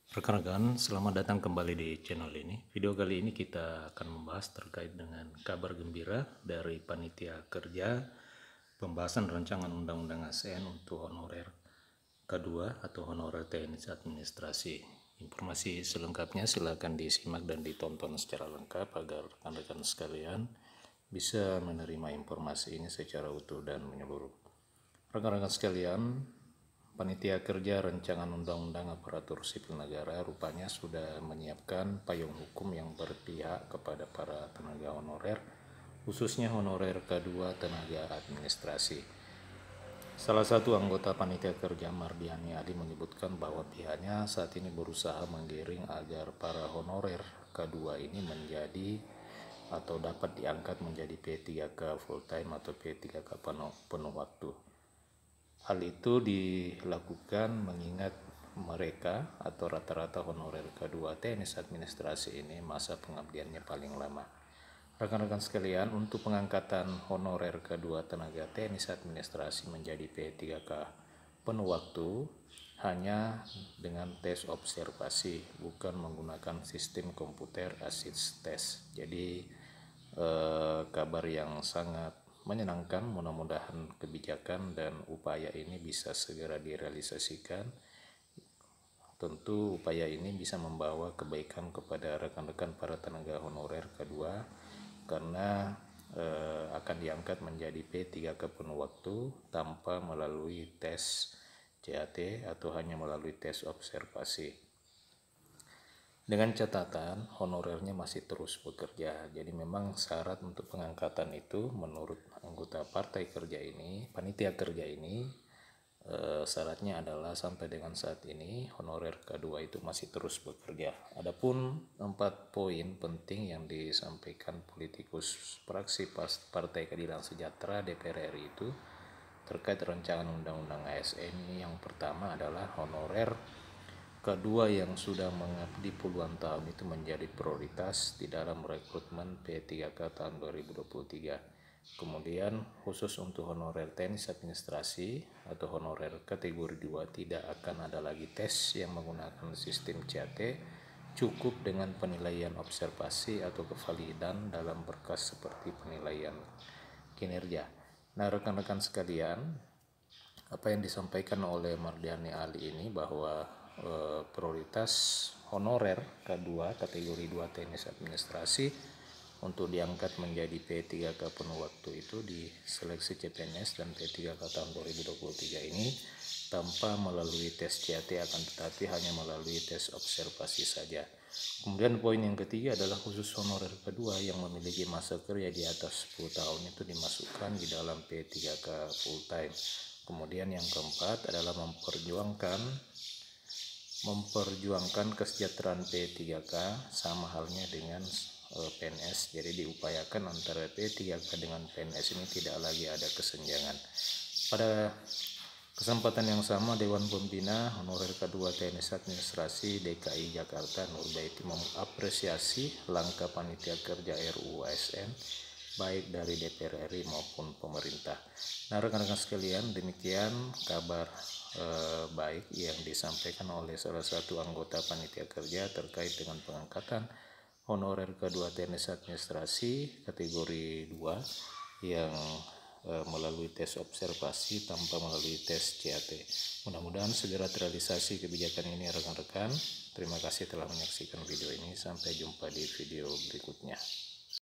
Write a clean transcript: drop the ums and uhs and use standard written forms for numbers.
Rekan-rekan, selamat datang kembali di channel ini. Video kali ini kita akan membahas terkait dengan kabar gembira dari Panitia Kerja pembahasan rancangan Undang-Undang ASN untuk honorer K2 atau honorer teknis administrasi. Informasi selengkapnya silakan disimak dan ditonton secara lengkap agar rekan-rekan sekalian bisa menerima informasi ini secara utuh dan menyeluruh. Rekan-rekan sekalian, Panitia Kerja Rancangan Undang-Undang Aparatur Sipil Negara rupanya sudah menyiapkan payung hukum yang berpihak kepada para tenaga honorer, khususnya honorer K2 tenaga administrasi. Salah satu anggota Panitia Kerja, Mardiani Adi, menyebutkan bahwa pihaknya saat ini berusaha menggiring agar para honorer K2 ini menjadi atau dapat diangkat menjadi P3K full time atau P3K penuh waktu. Hal itu dilakukan mengingat mereka atau rata-rata honorer K2 teknis administrasi ini masa pengabdiannya paling lama. Rekan-rekan sekalian, untuk pengangkatan honorer K2 tenaga teknis administrasi menjadi P3K penuh waktu hanya dengan tes observasi, bukan menggunakan sistem komputer assist test. Jadi kabar yang sangat menyenangkan, mudah-mudahan kebijakan dan upaya ini bisa segera direalisasikan. Tentu upaya ini bisa membawa kebaikan kepada rekan-rekan para tenaga honorer K2 karena akan diangkat menjadi P3K penuh waktu tanpa melalui tes CAT atau hanya melalui tes observasi. Dengan catatan honorernya masih terus bekerja. Jadi memang syarat untuk pengangkatan itu menurut anggota partai kerja ini, panitia kerja ini, syaratnya adalah sampai dengan saat ini honorer K2 itu masih terus bekerja. Adapun 4 poin penting yang disampaikan politikus fraksi Partai Keadilan Sejahtera DPR RI itu terkait rancangan undang-undang ASN ini, yang pertama adalah honorer Kedua, yang sudah mengabdi puluhan tahun itu menjadi prioritas di dalam rekrutmen P3K tahun 2023. Kemudian khusus untuk honorer teknis administrasi atau honorer kategori 2 tidak akan ada lagi tes yang menggunakan sistem CAT, cukup dengan penilaian observasi atau kevalidan dalam berkas seperti penilaian kinerja. Nah, rekan-rekan sekalian, apa yang disampaikan oleh Mardiani Ali ini bahwa prioritas honorer K2 kategori 2 teknis administrasi untuk diangkat menjadi P3K penuh waktu itu di seleksi CPNS dan P3K tahun 2023 ini tanpa melalui tes CAT, akan tetapi hanya melalui tes observasi saja. Kemudian poin yang ketiga adalah khusus honorer K2 yang memiliki masa kerja di atas 10 tahun itu dimasukkan di dalam P3K full time. Kemudian yang keempat adalah memperjuangkan kesejahteraan P3K sama halnya dengan PNS. Jadi diupayakan antara P3K dengan PNS ini tidak lagi ada kesenjangan. Pada kesempatan yang sama, Dewan Pembina Honorer K2 Teknis Administrasi DKI Jakarta Nurbaiti mengapresiasi langkah Panitia Kerja RUU ASN baik dari DPR RI maupun pemerintah. Nah, rekan-rekan sekalian, demikian kabar baik yang disampaikan oleh salah satu anggota panitia kerja terkait dengan pengangkatan honorer K2 teknis administrasi kategori 2 yang melalui tes observasi tanpa melalui tes CAT. Mudah-mudahan segera terrealisasi kebijakan ini, rekan-rekan. Terima kasih telah menyaksikan video ini. Sampai jumpa di video berikutnya.